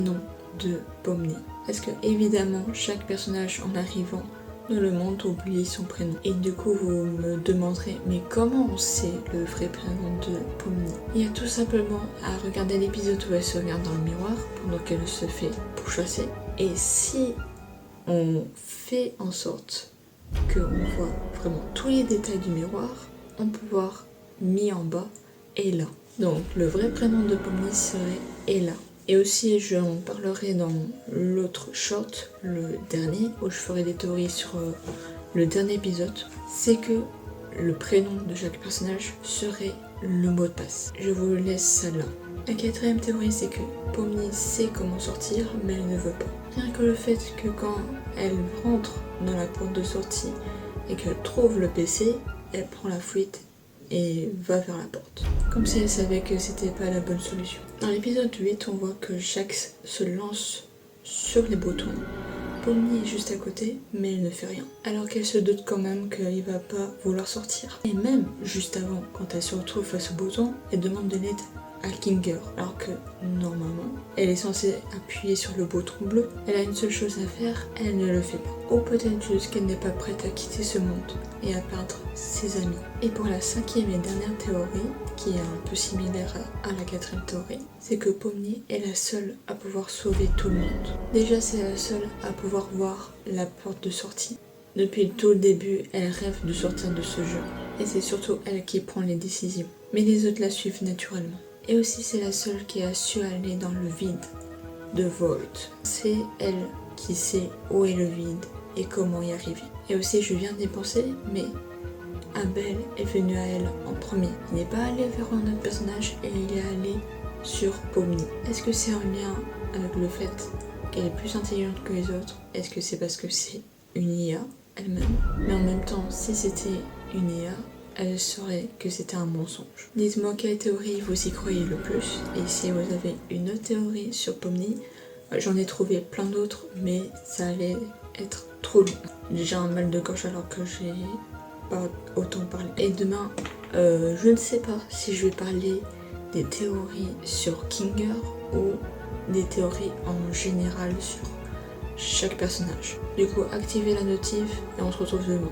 nom de Pomni. Parce que évidemment, chaque personnage en arrivant dans le monde oublie son prénom. Et du coup, vous me demanderez, mais comment on sait le vrai prénom de Pomni? Il y a tout simplement à regarder l'épisode où elle se regarde dans le miroir pendant qu'elle se fait pourchasser. Et si on fait en sorte qu'on voit vraiment tous les détails du miroir, on peut voir mis en bas Ella. Donc le vrai prénom de Pomni serait Ella. Et aussi j'en parlerai dans l'autre short, le dernier, où je ferai des théories sur le dernier épisode. C'est que le prénom de chaque personnage serait le mot de passe. Je vous laisse ça là. La quatrième théorie, c'est que Pomni sait comment sortir, mais elle ne veut pas. Rien que le fait que quand elle rentre dans la porte de sortie et qu'elle trouve le PC, elle prend la fuite et va vers la porte. Comme si elle savait que c'était pas la bonne solution. Dans l'épisode 8, on voit que Jax se lance sur les boutons. Pomni est juste à côté, mais elle ne fait rien. Alors qu'elle se doute quand même qu'il va pas vouloir sortir. Et même juste avant, quand elle se retrouve face au bouton, elle demande de l'aide à Kinger, alors que normalement elle est censée appuyer sur le bouton bleu. Elle a une seule chose à faire, elle ne le fait pas. Ou peut-être juste qu'elle n'est pas prête à quitter ce monde et à perdre ses amis. Et pour la cinquième et dernière théorie, qui est un peu similaire à la quatrième théorie, c'est que Pomni est la seule à pouvoir sauver tout le monde. Déjà, c'est la seule à pouvoir voir la porte de sortie. Depuis tout le début, elle rêve de sortir de ce jeu. Et c'est surtout elle qui prend les décisions. Mais les autres la suivent naturellement. Et aussi c'est la seule qui a su aller dans le vide de Vault. C'est elle qui sait où est le vide et comment y arriver. Et aussi je viens d'y penser, mais Abel est venu à elle en premier. Il n'est pas allé vers un autre personnage et il est allé sur Pomni. Est-ce que c'est en lien avec le fait qu'elle est plus intelligente que les autres? Est-ce que c'est parce que c'est une IA elle-même? Mais en même temps, si c'était une IA, elle saurait que c'était un mensonge. Dites-moi quelle théorie vous y croyez le plus, et si vous avez une autre théorie sur Pomni, j'en ai trouvé plein d'autres, mais ça allait être trop long. J'ai un mal de gorge alors que j'ai pas autant parlé. Et demain, je ne sais pas si je vais parler des théories sur Kinger ou des théories en général sur chaque personnage. Du coup, activez la notif et on se retrouve demain.